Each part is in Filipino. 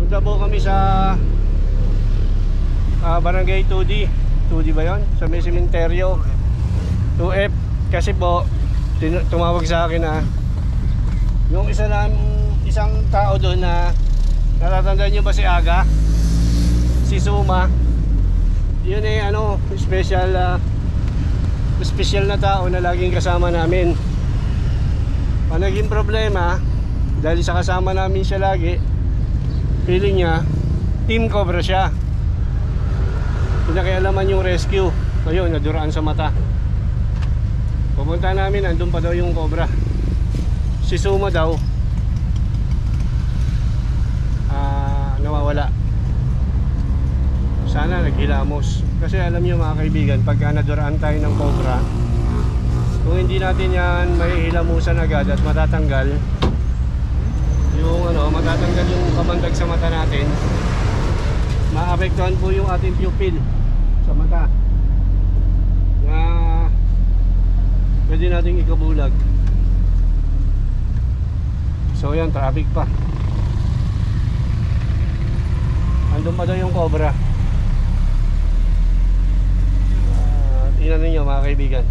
Punta po kami sa Barangay 2D. 2D ba yun? Sa may sementeryo 2F. Kasi po tumawag sa akin na yung isang tao doon na natatandaan nyo ba si Aga? Si Suma. Yun eh ano, special na tao na laging kasama namin. Ang naging problema dahil sa kasama namin siya lagi, feeling niya Team Cobra siya. Pinakialaman yung rescue. Ayun, naduraan sa mata. Pupunta namin, andun pa daw yung Cobra. Si Suma daw nawawala. Sana naghilamos. Kasi alam nyo mga kaibigan, pagka naduraan tayo ng Cobra, kung hindi natin yan mahihilamusan agad at matatanggal yung matatanggal yung kamandag sa mata natin, maapektuhan po yung ating pupil sa mata na pwede nating ikabulag. So yan, traffic pa. Andun pa daw yung Cobra. Tingnan ninyo mga kaibigan,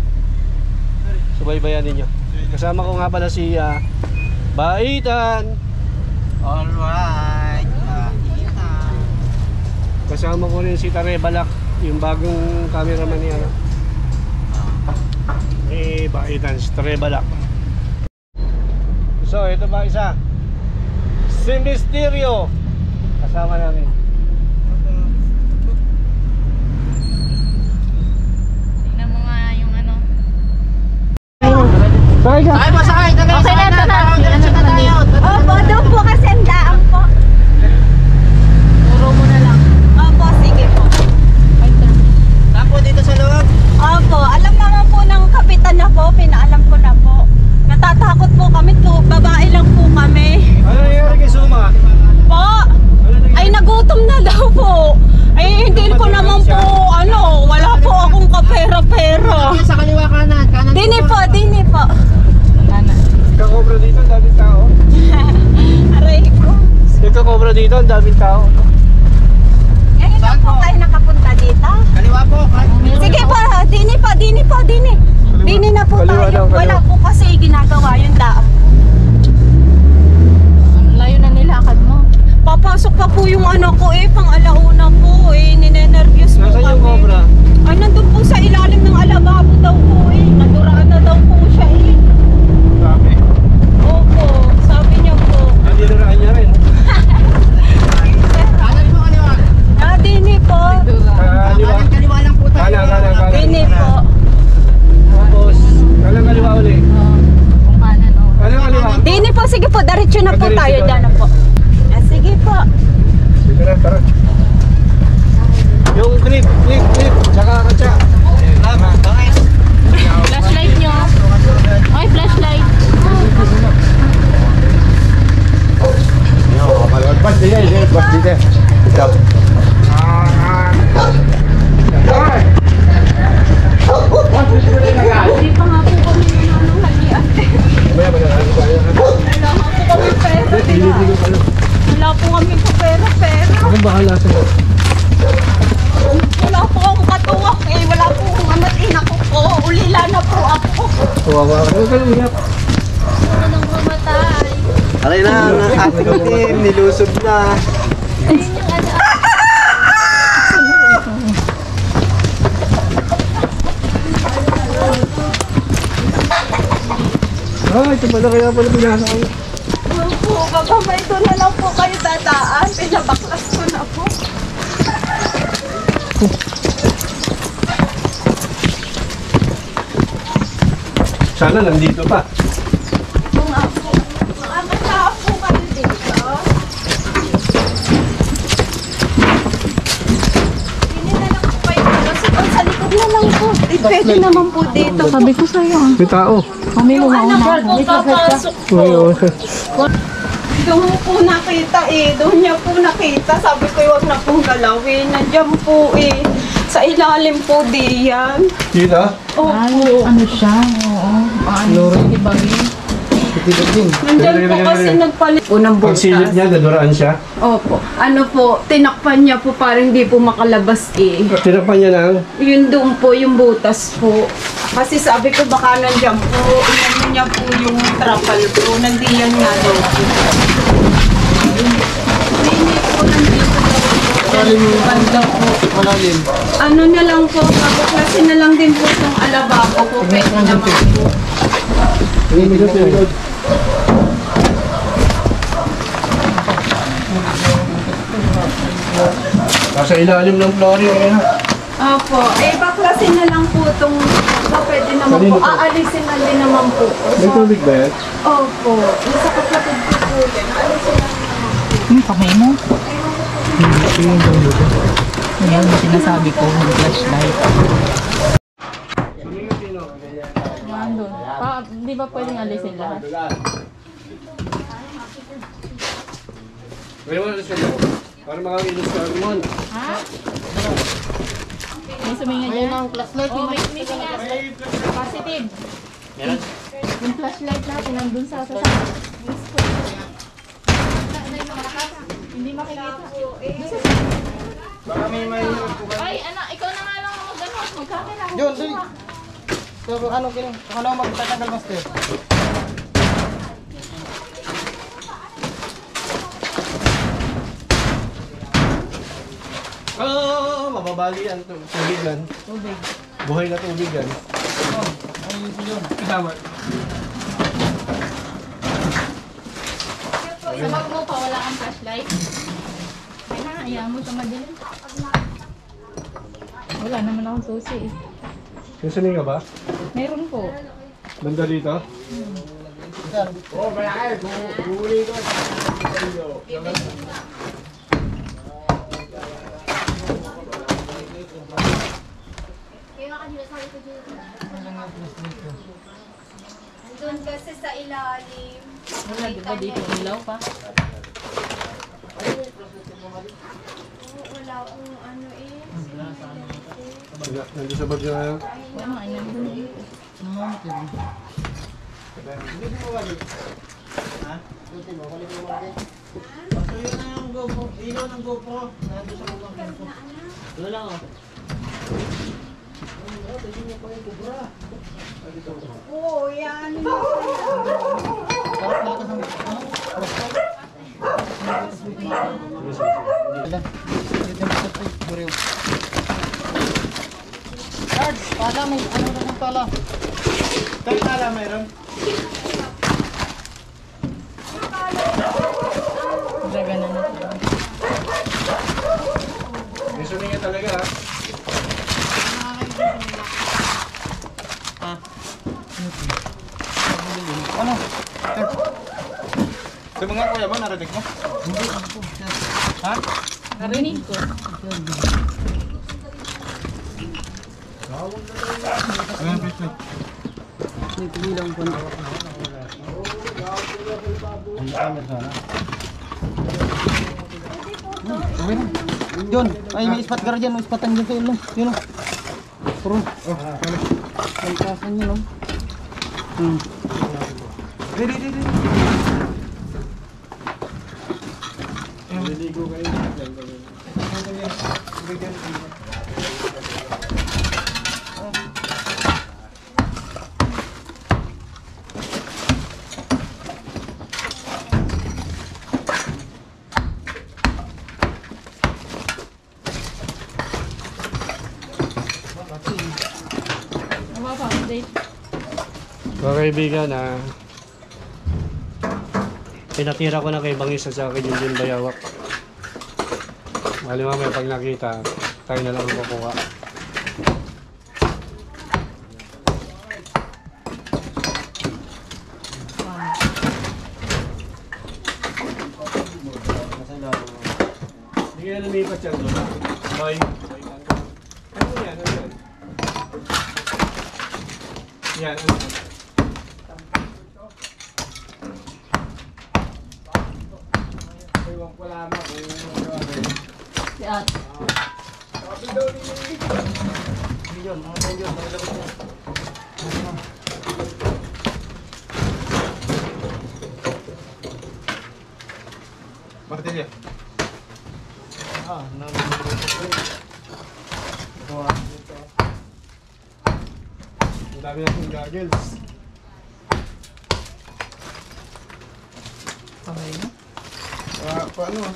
subaybayan ninyo. Kasama ko nga pala si Baitan. Alright, Baitan. Kasama ko rin si Tarebalak, yung bagong cameraman niya. Baitan, si Tarebalak. So ito ba isa? Si Mysterio kasama namin. Tingnan mo nga yung ano. Sakay ka! Ay, masakay! Okay na, ito na. Opo, doon po kasi ang daan po. Turo mo na lang. Opo, sige po. Tapo dito sa loob. Opo, alam naman po ng kapitan na po, pinaalam ko na po. Natatakot po kami po, babae lang po kami. Ano nangyari kay Suma? Po, ay nagutom na daw po. Ay hindi ko naman po, wala po akong kapera-pera. Sa kaliwa kanan. Dini po. Kakobra dito, ang daming tao. Aray ko. Kakobra dito, ang daming tao. Ngayon lang po kayo nakapunta dito. Kaliwa po. Sige po, dini po. Dini na po Kaliwa tayo. daw, kaliwa. Wala po kasi ginagawa yung daan. Ang layo na nilakad mo. Papasok pa po yung anak ko pang alauna po ninenervyos po Nasaan yung kami. Cobra? Ay, nandun po sa ilalim ng alababo daw po naduraan na daw po siya Sabi. Opo, sabi niya po. Hindi naraan niya rin. Kanan po, kaliwa. Dini po. Kaliwa. Kaliwa lang po tayo. Kanan. Dini po. Tapos, kaliwa uli. Kung kanan o. Kaliwa. Dini po, sige po, diretso na po Diretso tayo doon. dyan na po. Sige po. Sige na, tara. Yung clip. Tsaka katsa. Flashlight nyo. Ay, flashlight. Bas dito. Ito. Hindi pa nga po kami halian. Wala Wala nga po kami pera. Wala po kami pera. Ako bahala sa'yo. Wala po akong katuwak wala po akong amat ko po. Ulila na po ako. Kawawa ka. Huwag ka lumiyak. Anong mamatay? Alay na, ang ating team. Nilusob na. Ayun yung ano. Ito pala kaya pinasa ko. Opo, bababay ko na lang po kayo dadaan. Pinabaklas ko na po. Sana nandito pa. Ito nga po. Makakasaan po kayo dito. Hindi na lang po kayo. Sa likod na lang po. Pwede naman po dito. Sabi ko sa'yo. May tao. Kami Yung anak ko po papasok po. Doon po nakita Doon niya po nakita. Sabi ko huwag na pong galawin. Nandiyan po Sa ilalim po diyan. Dito? Opo. Ay, ano siya? Oo. Ano? Ibagin. Nandyan po kasi nagpalit po ng butas. Pag silip niya, daduraan siya. Opo. Ano po, tinakpan niya po parang hindi po makalabas eh. Tinapan niya lang. Yun doon po, yung butas po. Kasi sabi ko baka nandiyan po, inano niya po yung trapal po. Nandiyan nga daw po. Hindi po, nandito banda po. Ano na lang po, kabuklasin na lang din po itong alababo po. Pwede naman po. Nasa ilalim ng flooring eh. Opo, baklasin na lang po itong pwede naman Kanino po. po? Aalisin na din naman po. May tubig ba yan? Opo, nasa kapatid ko po yan. Aalisin na din naman po. Kamay mo? Yan yung sinasabi ko, yung flashlight. Nandun. Di ba pwedeng alisin lahat? May wala siya daw. Para makakailos ka naman. Ha? May suminga dyan? Ayun ang flashlight. Oh, may suminga nga. Positive. Meron? Yung flashlight natin nandun sa hindi makikita. Baka may Ay, ano, ikaw na nga lang mag-ano, mag-camera. Yun, doon. Pero ano, ganun. Ano magtatagal master? Mababali yan. Tubig yan. Tubig. Buhay na tubig yan. Kasama. Sa bag mo pa, wala kang flashlight. Ay na, ayaw mo siya madilim. Wala naman akong susi eh. Kusanin ka ba? Meron po. Banda dito? Doon kasi sa ilalim. Wala, di ba dito ilaw pa? Wala akong ano eh. Nandun sa bag niya ngayon. Ano, ay nandun dito. Oo, yan. Pala, may ano na ng pala. Kaya pala meron? Gagana na siya. Kusanin ka talaga ha. Ano? Sa mga kuya mo, narinig mo? Ha? Narinig ko. Ayan, please. Yun, ay may ispat gar dyan, may ispatan dyan sa ilong. Yun o. Puro. May kasan yun o. Di. Naliligo kayo. Ano ba, update? Mga kaibigan pinatira ko na kay Bangis sa akin yung din bayawak. Mali mamaya pag nakita, tayo na lang kukuha. Hindi kaya lumipat yan doon. Bye. Ano yan? Ano yan? Yan, ano yan? Si At. Sige. Ang dami natin goggles. Okay na? Paano?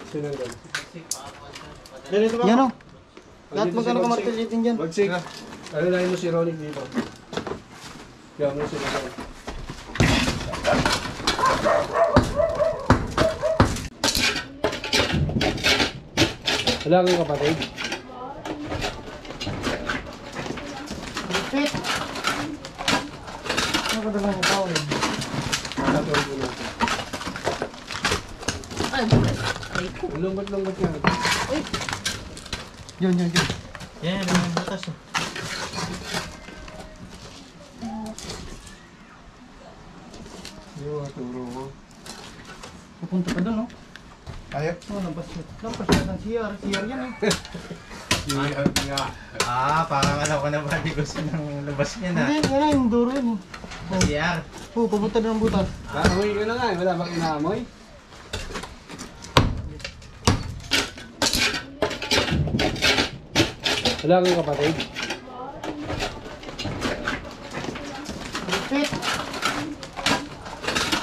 Sinanggal. Ganito ba? Yan o. Lahat Andito magkano si ka Bagsik. martilyo dyan. Bagsik. Ano lang mo si Ronic dito? Kaya mo sila lang. Wala kang kapatid? Pit! Ano ka dalang yung tao eh? Tatawag ko natin. Ay, bukas. Ay, ko. Lungkot-lungkot yan. Yun. Yan, ang butas. Yung turo ko. Pupunta pa doon, no? Ayaw. Oh, lampas yun ang CR. CR yan eh. Parang alam ko na ba, di gusto ng labas niya na. Hindi, yan na yung duro yun. CR. Oh, pupunta doon ang butas. Amoy ko na nga. Wala bang inaamoy? Wala kang kapatid? Pit!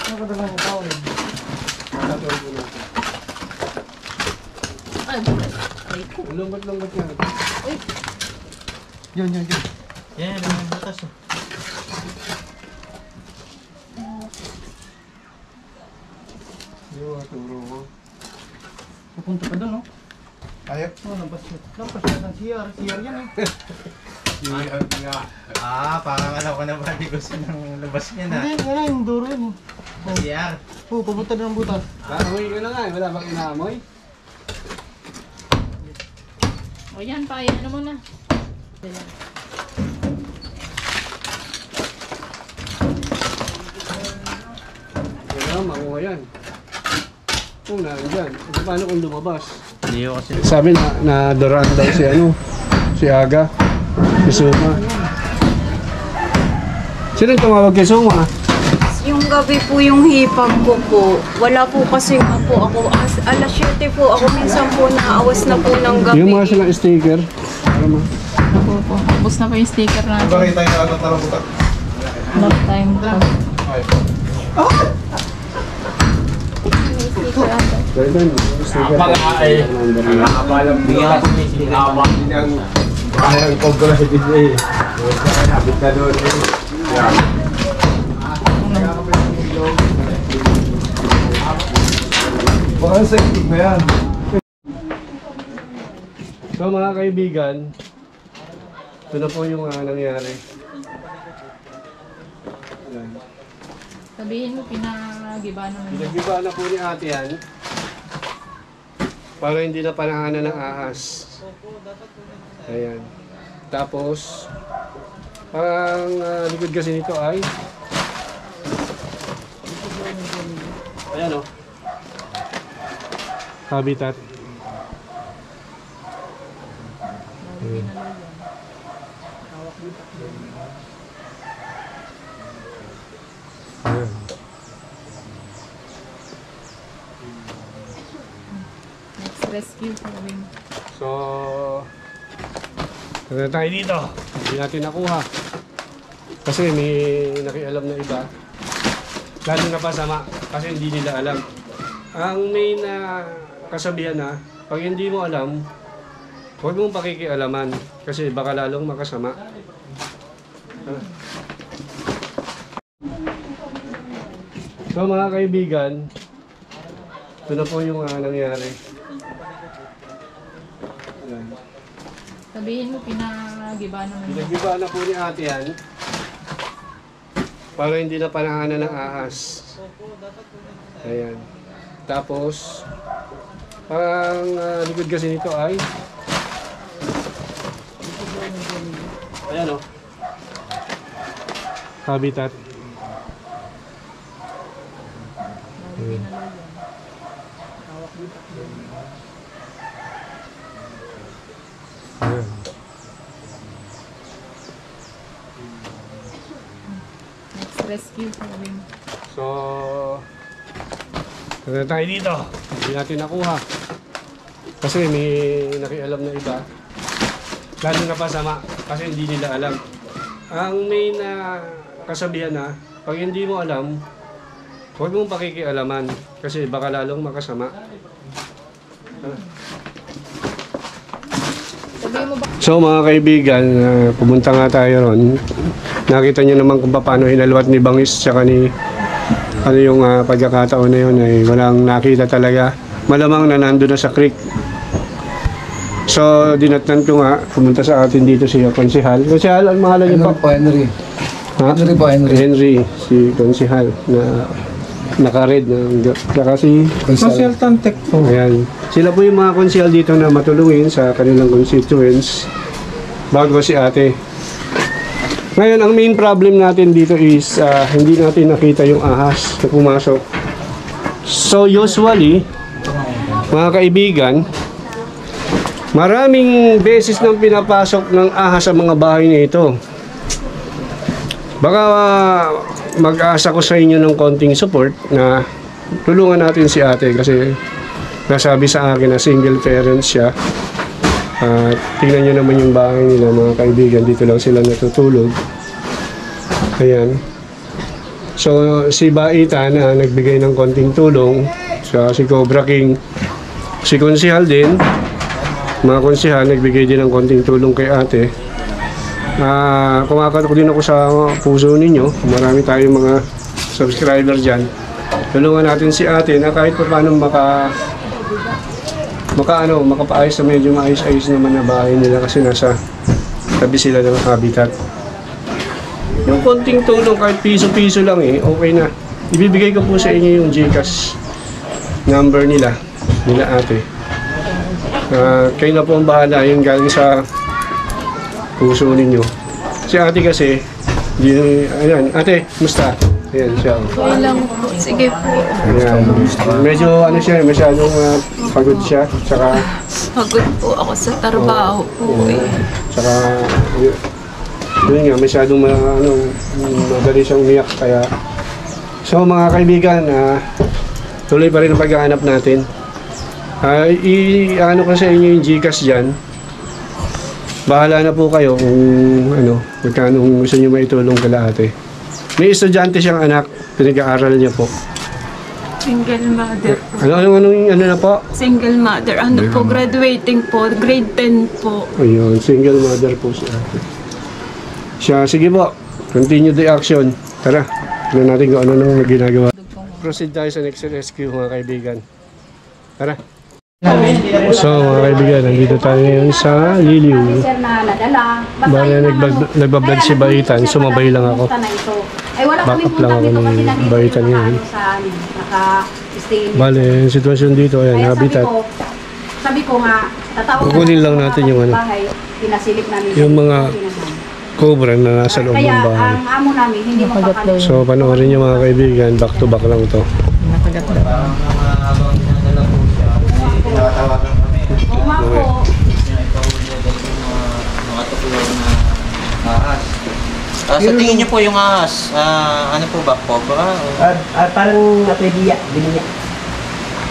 Ano ka dalang yung tao eh? Tatawag ko natin. Ay, bukas. Ay, ko. Lungkot-lungkot yan. Yun. Yan, ang butas. Yung turo ko. Pupunta pa doon, no? Ayaw. Oh, lampas yun ang CR. CR yan eh. Parang alam ko na ba, di gusto ng labas niya na. Hindi, yan na yung duro yun eh. CR. Oh, pupunta doon ang butas. Amoy ko na nga. Wala bang inaamoy? O yan pa, yan ano muna. Ayan. Kaya makuha yan. Kung nandyan. Paano kung lumabas? Hindi ko kasi. Sabi na doraan daw si Aga. Si Suma. Sino yung tumawag kay Suma? Yung gabi po yung hipag ko po. Wala po kasi nga po ako. Alas 7 po ako minsan po naawas na po ng gabi. Yung mga silang sticker. Ano mo? Ako po. Tapos na po yung sticker natin. Bakit tayo nakatatarong butak? Love time po. Pwede mo. Sticker. Nakabalang bigat. Nakabang din ang pag-grade eh. Habit na doon eh. Baka sa itig na yan. So mga kaibigan, ito na po yung nangyari. Ayan. Sabihin mo, pinagiba naman. Pinagiba na po ni ate yan. Para hindi na panahanan ng ahas. Ayan. Tapos, ang likod kasi nito ay ayan o. Habitat. Ayan. Ayan. Next rescue po rin. So, na tayo dito. Hindi natin nakuha. Kasi may nakialam na iba. Lalo na pasama kasi hindi nila alam. Ang main na kasabihan na, pag hindi mo alam, huwag mong pakikialaman kasi baka lalong makasama. So mga kaibigan, ito na po yung nangyari. Ayan. Sabihin mo, pinagiba naman. Pinagiba na po ni ate yan para hindi na panahanan ng ahas. Ayan. Tapos, ang likod kasi nito ay ayan o. Habitat. Ayan. Ayan. Next Rescue po kami. So, na tayo dito. Hindi natin nakuha. Kasi may nakialam na iba. Lalo na pasama kasi hindi nila alam. Ang main na kasabihan na, pag hindi mo alam, huwag mong pakikialaman kasi baka lalong makasama. So mga kaibigan, pumunta nga tayo ron. Nakita nyo naman kung paano hinalwat ni Bangis tsaka ni ano yung pagkakataon na yun ay walang nakita talaga. Malamang na nandun na sa creek. So dinatnan ko nga, pumunta sa atin dito si Konsehal. Konsehal, ang mahalan niyo po? Henry. Ha? Henry po, Henry. Henry, si Konsehal na naka-red na saka si Consultant Tech po. ayan. Sila po yung mga konsehal dito na matulungin sa kanilang constituents bago si ate. Ngayon, ang main problem natin dito is hindi natin nakita yung ahas na pumasok. So usually, mga kaibigan, maraming beses nang pinapasok ng ahas sa mga bahay na ito. Baka mag-aasa ko sa inyo ng konting support na tulungan natin si ate kasi nasabi sa akin na single parent siya. Tingnan nyo naman yung bahay nila mga kaibigan, dito lang sila natutulog. Ayan. So si Baita na nagbigay ng konting tulong, si Cobra King, si Konsehal din, mga konsehal nagbigay din ng konting tulong kay ate. Kumakatok din ako sa puso ninyo. Marami tayong mga subscriber dyan. Tulungan natin si ate na kahit paano makapaayos na medyo maayos-ayos naman na bahay nila kasi nasa tabi sila ng habitat. Yung konting tulong kahit piso-piso lang okay na. Ibibigay ko po sa inyo yung GCash number nila ate. Kayo na po ang bahala, yung galing sa puso ninyo. Si ate kasi, ayan, ate, musta? Ayan siya. Okay lang po. Sige po. Ayan. Medyo masyadong pagod siya. Tsaka, Pagod po ako sa trabaho po tsaka, yun nga, masyadong madali siyang umiyak. Kaya, so mga kaibigan, tuloy pa rin ang paghahanap natin. Ano ko sa inyo yung GCash dyan. Bahala na po kayo kung magkano gusto nyo maitulong kala ate. May estudyante siyang anak, pinag-aaral niya po. Single mother. Ano na po? Single mother. Ano po, graduating po. Grade 10 po. Ayun, single mother po si ate. Sige po, continue the action. Tara, tignan natin kung ano nang ginagawa. Proceed tayo sa next rescue mga kaibigan. Tara. So mga kaibigan, nandito tayo ngayon sa Liliw. Bale nagbablog si Baitan, sumabay lang ako. Backup lang ako ni Baitan ngayon. Bale, yung sitwasyon dito, ayan, habitat. Sabi ko nga, tatawag kukunin lang natin yung yung mga cobra na nasa loob ng bahay. Kaya ang amo namin, hindi mapapanood. So panoorin nyo mga kaibigan, back to back lang to. Nakagat na. Tinatawagan kami. Umako. Mga tuklaw na ahas. Sa tingin niyo po yung ahas, ano po ba? Cobra? Parang natrebiya, biniya.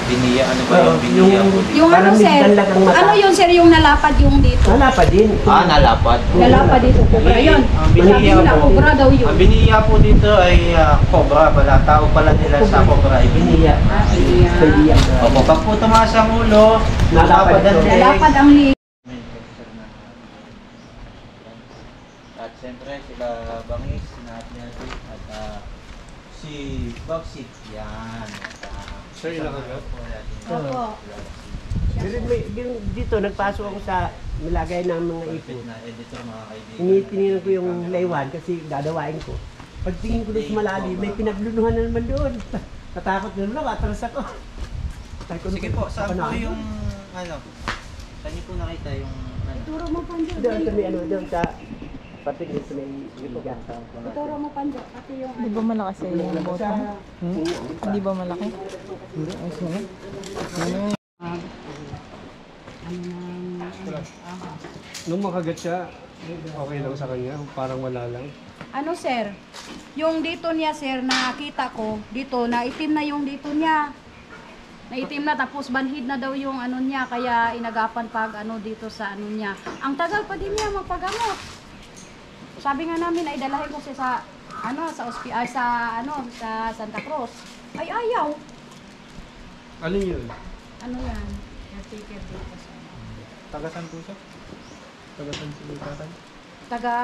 Biniya? Ano ba yung biniya po? Yung ano sir, ano yun sir yung nalapad yung dito? Nalapad din. Nalapad. Nalapad dito cobra. Ayun, Ang biniya sabi nila po. cobra daw yun. Ang biniya po dito ay cobra pala. Tao pala nila sa cobra ay biniya. Biniya. Opo, pag po tumaas ang ulo, nalapad ang leeg. Nalapad ang liig. At siyempre sila Bangis, at si Boxit. Yan. So ilang agad? Opo. Dito, nagpasok ako sa nilagay ng mga ipon. Na editor mga kaibigan. Tinignan ko yung laywan kasi dadawain ko. Pagtingin ko doon sa malalim, may pinaglunuhan na naman doon. Natakot na naman, atras ako. Sige po, saan po yung saan niyo po nakita yung Turo mo panjo. Doon sa may doon sa patigil sa may liga. Turo mo panjo. Pati yung Di ba malakas yung bottom? Hindi ba malaki? Nung makagat siya, okay lang sa kanya, parang wala lang. Ano sir, yung dito niya sir, nakita ko, dito, naitim na yung dito niya. Naitim na, tapos banhid na daw yung ano niya, kaya inagapan pag ano dito sa ano niya. Ang tagal pa din niya magpagamot. Sabi nga namin ay dalahin ko siya sa ano sa sa Santa Cruz. Ay ayaw. Alin yun? Ano yan? Caretaker dito sa Tagasan po siya. Tagasan si Tatay. taga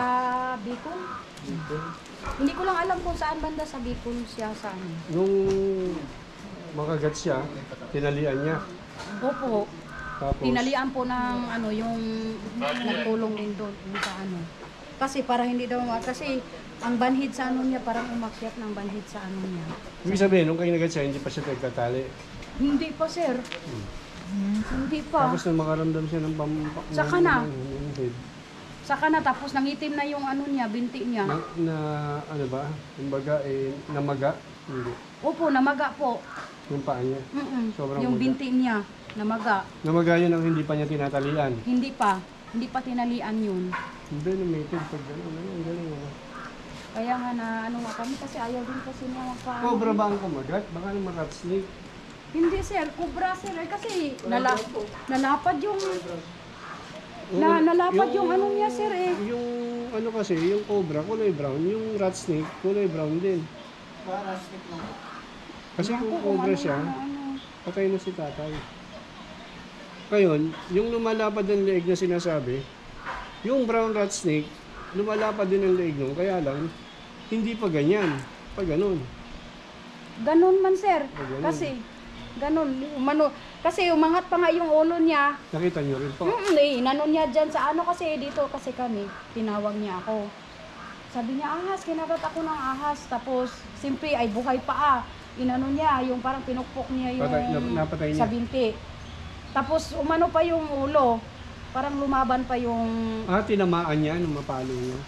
Bicol. Bicol. Hindi ko lang alam kung saan banda sa Bicol siya sa ano. Nung makagat siya, tinalian niya. Opo. Tapos, Tinalian po ng ano yung nagtulong din doon sa ano. Kasi para hindi daw kasi ang banhid sa ano niya parang umakyat ng banhid sa ano niya. ibig sabihin, nung kinagat siya, hindi pa siya nagtatali. Hindi pa sir. Hindi pa. Tapos nung makaramdam siya ng Saka na. ng head, Saka na tapos nangitim na yung ano niya, binti niya. na ano ba, kumbaga, namaga. Hindi. Opo, namaga po. Yung paa niya. Sobrang Yung maga. binti niya, namaga. Namaga yun ang hindi pa niya tinatalian. Hindi pa. Hindi pa tinalian yun. Venomated pag gano'n. Ang galing ano. Kaya nga na ano nga kami kasi ayaw din kasi niya magpaano. Cobra ba ang kumagat? Baka naman rat snake. Hindi sir, kubra sir. Eh, kasi nalapad yung nalapad yung ano niya sir eh. Yung ano kasi, yung cobra kulay brown, yung rat snake kulay brown din. Kasi kung cobra siya, patay na si tatay. Ngayon, yung lumalapad ng leeg na sinasabi, yung brown rat snake, lumalapad din ang leeg nun, kaya lang, hindi pa ganyan, pa ganun. Ganon man sir. ganun. Kasi ganon umano kasi umangat pa nga yung ulo niya. Nakita nyo rin po. Inanon niya dyan sa ano kasi dito kasi kami, tinawag niya ako. Sabi niya, ahas, kinagat ako ng ahas. Tapos, simpre ay buhay pa Inano niya, yung parang pinukpok niya yung Napatay niya. sa binti. Tapos, umano pa yung ulo. Parang lumaban pa yung... Tinamaan niya nung mapalo niya.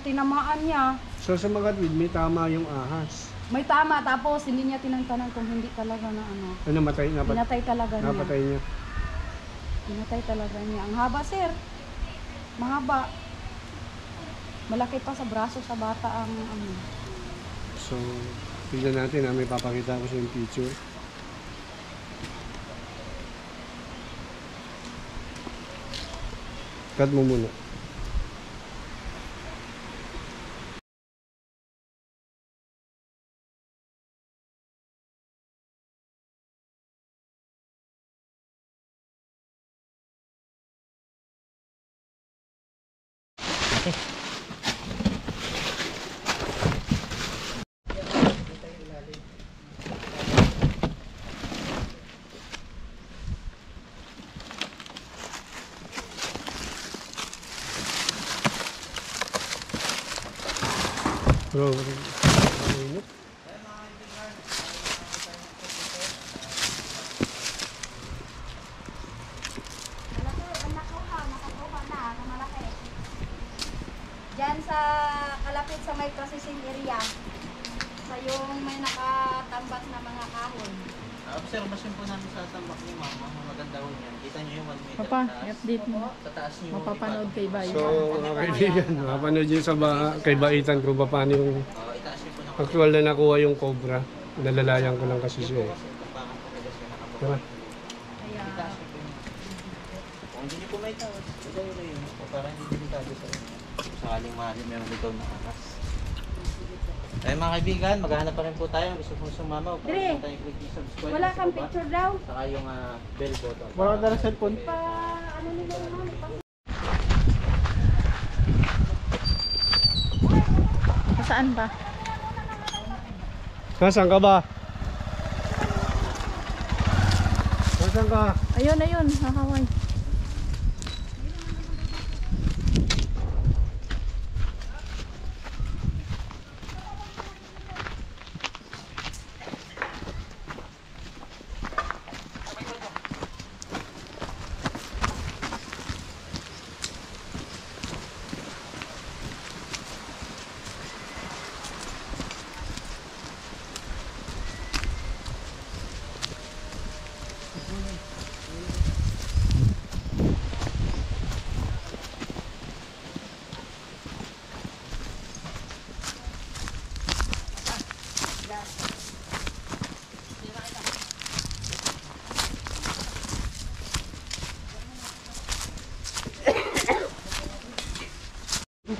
Tinamaan niya. So sa magatwid, may tama yung ahas. May tama, tapos hindi niya tinantanan kung hindi talaga na ano. Namatay, Pinatay talaga niya. napatay niya. Pinatay talaga niya. Ang haba, sir. Mahaba. Malaki pa sa braso sa bata ang ano. So, tignan natin may papakita ko sa yung picture. Cut mo muna. Bro, mainit. Diyan sa kalapit sa may processing area. Sa yung may nakatambak na mga kahon. Observation po namin sa tambak ni Mama, ang maganda ho niyan. Kita niyo yung 1 meter Papa, taas. update mo. Sa taas niyo. Mapapanood kay Bayo. So, mga kaibigan, mapanood yun sa kay Baitan kung paano yung Itaas niyo po ng actual na nakuha yung cobra. Nalalayan ko lang kasi siya eh. kasi tampakan po kasi siya nakapag. Tara. Kaya Itaas niyo po yung... Kung hindi niyo po may tawas, ilay na yun po para hindi delikado sa inyo. Kung sakaling mahalin meron dito na akas. Eh mga kaibigan, maghahanap pa rin po tayo. Gusto po sumama. Huwag Dre, po tayo click yung subscribe. wala sa kang baba. picture daw. Saka yung bell button. Wala ka na cellphone. Pa, ano nila naman, Saan ba? Nasaan ka ba? Nasaan ka? Ayun, ayun. Hakaway.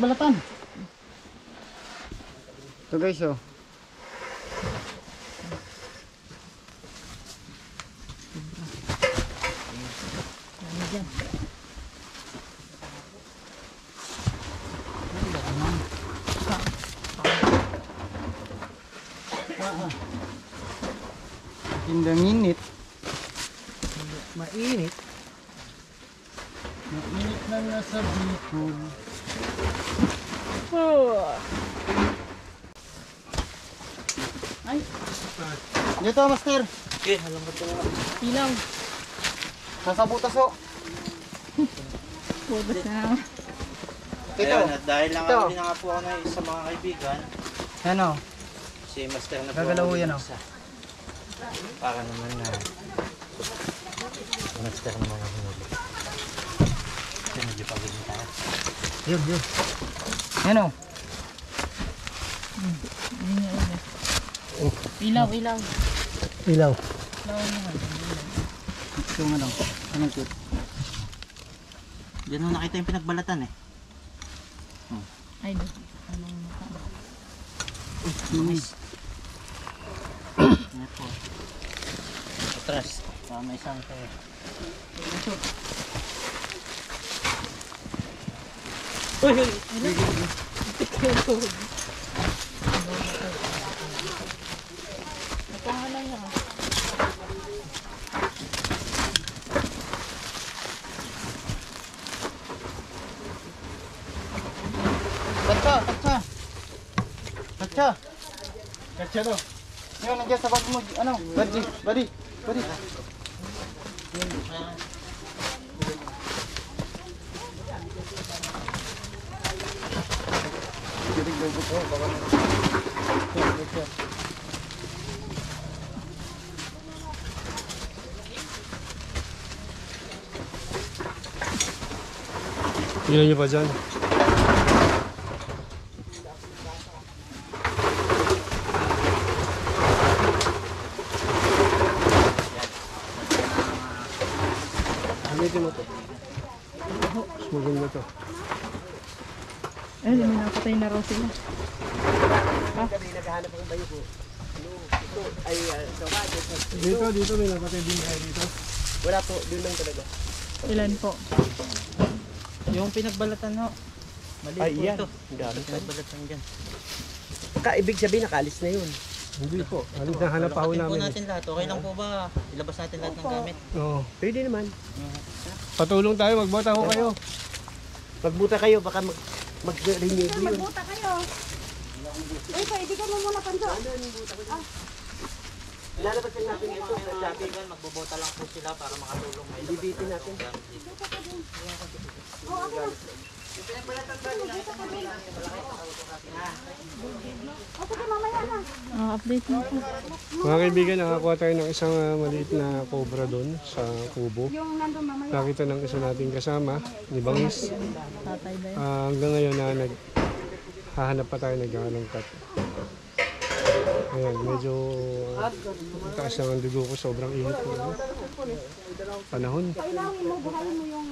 balatan. Ito guys, oh. Tindang init. Mainit. Mainit na nasa Bicol. Ay, Dito, master. Okay, alam ko ito naman. ilaw. Nasa butas, oh. Butas na. Ito. Ayun, at dahil lang Ito. ako din nga po ako na sa mga kaibigan, Ano? si Master na po Gagalaw ako yan, din oh. isa. Para naman na Master na mga huli. Kasi medyo pagod na tayo. Yun, yun. Ano? Ilaw, ilaw. Ilaw. Ito nga lang. Anong cute? Diyan mo nakita yung pinagbalatan eh. Ay, Lumis. Yan po. Atras. May isang tayo. Katsa, katsa. Katsa. Katsa no? Yun, nandiyan sa bag mo. Ano? Buddy, buddy, buddy. Tingnan nyo pa dyan. Gamitin mo to. Smugin mo to. ay, may napatay na raw sila. Dito may napatay din kayo dito. Wala po, doon lang talaga. Ilan po? Yung pinagbalatan ho. Mali Ay, po yan. ito. Pinagbalatan dyan. Ibig sabihin nakalis na yun. Hindi po. Halit na hanap pa ho Lokatin po namin. natin lahat. Okay lang po ba? Ilabas natin lahat ng gamit. Oo. Pwede naman. Patulong tayo, magbota ho kayo. Magbuta kayo, baka mag-renew yun. Magbuta kayo. Uy, pwede ka mo muna panso. Lalabas lang natin ito sa Mga Shopee. kaibigan, magbobota lang po sila para makatulong. May Bibitin natin. O sige, mamaya na. Update mo po. Mga kaibigan, nakakuha tayo ng isang maliit na cobra doon sa kubo. Yung nandun mamaya. Nakita ng isa nating kasama, ni Bangis. Tatay ba yun? Hanggang ngayon na hahanap pa tayo naghahalongkat. Ayan, medyo taas lang ang dugo ko, sobrang init po. No? Panahon. Pailawin mo, buhayin mo yung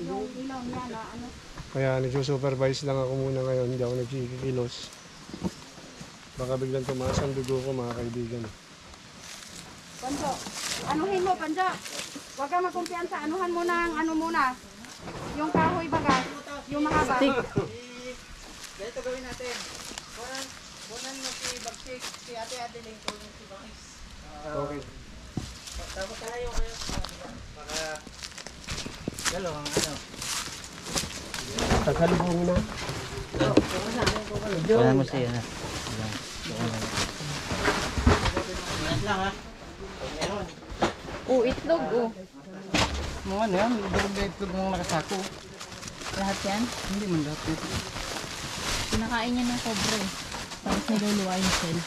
yung ilaw niya na ano. Kaya nagsusupervise lang ako muna ngayon, hindi ako nagkikilos. Baka biglang tumaas ang dugo ko mga kaibigan. Panso, anuhin mo, Panso. Huwag ka magkumpiyansa, anuhan mo ng ano muna. Yung kahoy baga, yung mahaba. Stick. Ganito gawin natin. Kunan mo si Bagsik, si Ate Ling, kunan si Bangis. Okay. Tapos tayo kayo. Para dalawang ano. Taghalubungin na. Kunan mo siya. Ingat lang ha. Meron. Oh, itlog oh. Mga ano yan, durog na ito mga nakasako. Lahat yan? Hindi man lahat ito. Pinakain niya ng cobra eh. Tapos niluluwa yung shell.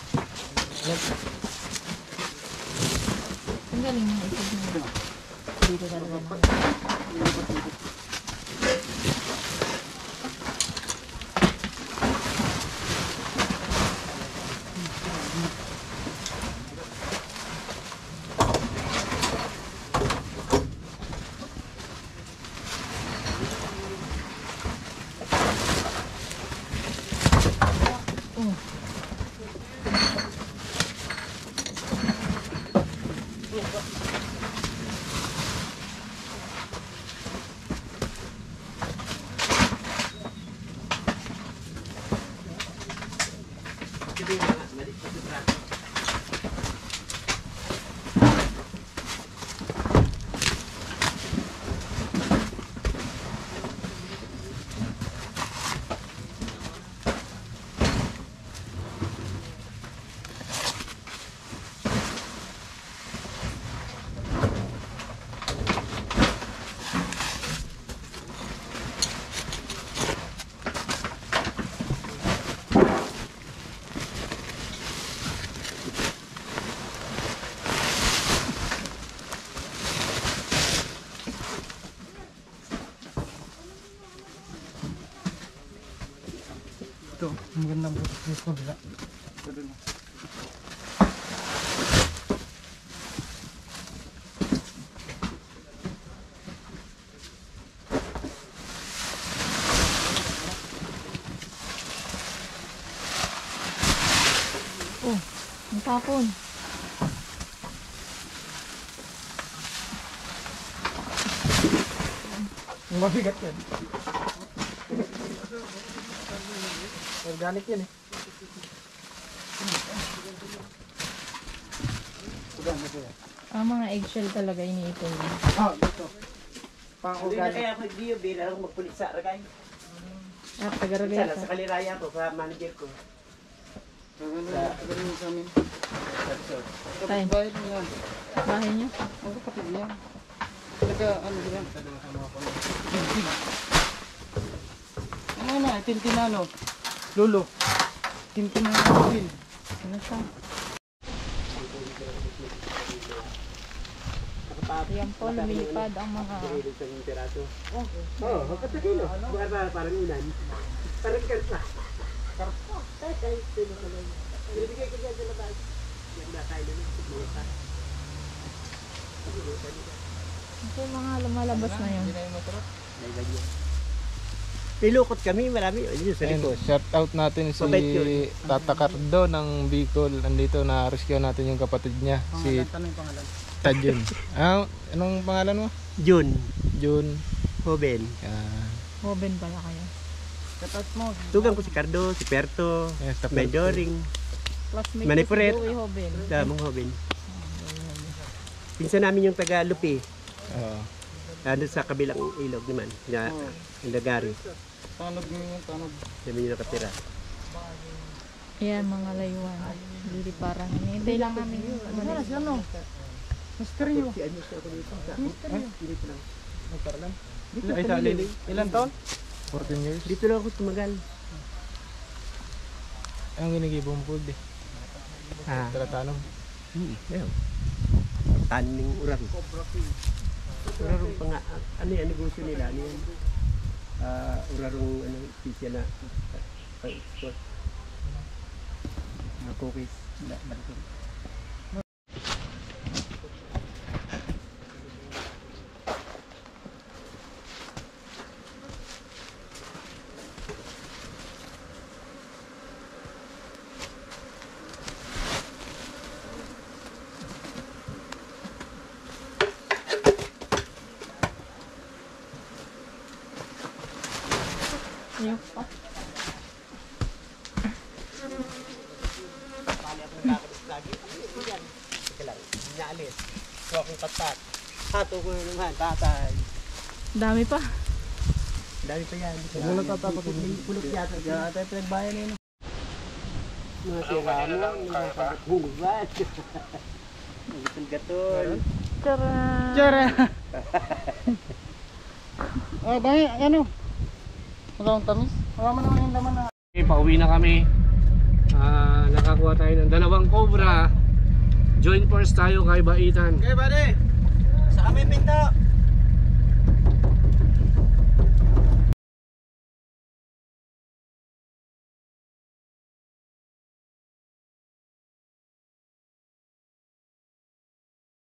Ang galing niya itlog niya. Dito talaga. Ito, magandang butas dito. Ito doon. Ang tapon. Mabigat yan. Organic yan eh. Mga eggshell talaga iniipon niya. Ah, ito. Pang-organic. Kaya ako di yung bira akong magpulit sa ragay. Tagaragay Sana sa kaliraya ko, sa manager ko. Ganun sa amin. Tay. Bahay niya. Bahay niyo? Ang kapatid niya. Taga ano ba yan? Ano na, Tintinano. Lolo. Tintinano din. Ano siya? Yan po, lumilipad ang mga... Oo, magkatakilo. Parang ulan. Parang karpa. Binibigay ko dyan sa labas. Yan na tayo na. Ito yung mga lumalabas na yun. Nilukot kami, marami. Yun sa likod. Shout out natin si Mabait yun. Tata Cardo ng Bicol. Nandito na rescue natin yung kapatid niya, si Tanong yung pangalan. Tajun. Anong pangalan mo? June. Jun. Hoben. Hoben pala kayo. Katas mo. Tugang ko si Cardo, si Perto, Yes, Tata may Doring, Classmate Manipuret. ko si Joey Hoben. damong Hoben. Pinsan namin yung taga Lupi. Oo. Ano sa kabilang ilog naman. Na, Indagari. Tanog nyo yung tanog. Kami yung nakatira. Ayan, mga layuan. Liliparan. Hinihintay lang namin yun. Ano siya no? Misteryo. Si ano siya ako dito. Dito lang. Nagparalan. Dito Ay, sa sa Lili. Ilan taon? 14 years. Dito lang ako tumagal. Ang ginigibong food eh. Ah. Talatanong. Ayun. Taning urang. Urarong pa nga. Ano yung negosyo nila? Ano yung urarong ano, pisya na pang-export. Mga cookies. Balikin. Ayun pa. Naalis. So akong katat. Hato ko na naman, tatay. Dami pa. Dami pa yan. Huwag mo nagtatapos yung Pulot yata. Kaya tayo pinagbayan yun. Mga siramo, mga pagkatuluban. Mga gatol-gatol. Tara! Tiyara! Ah, bahay, ano? Wala akong tamis. Wala mo naman yung laman na. Okay, pauwi na kami. Nakakuha tayo ng 2 cobra. Joint force tayo kay Baitan. Okay, buddy!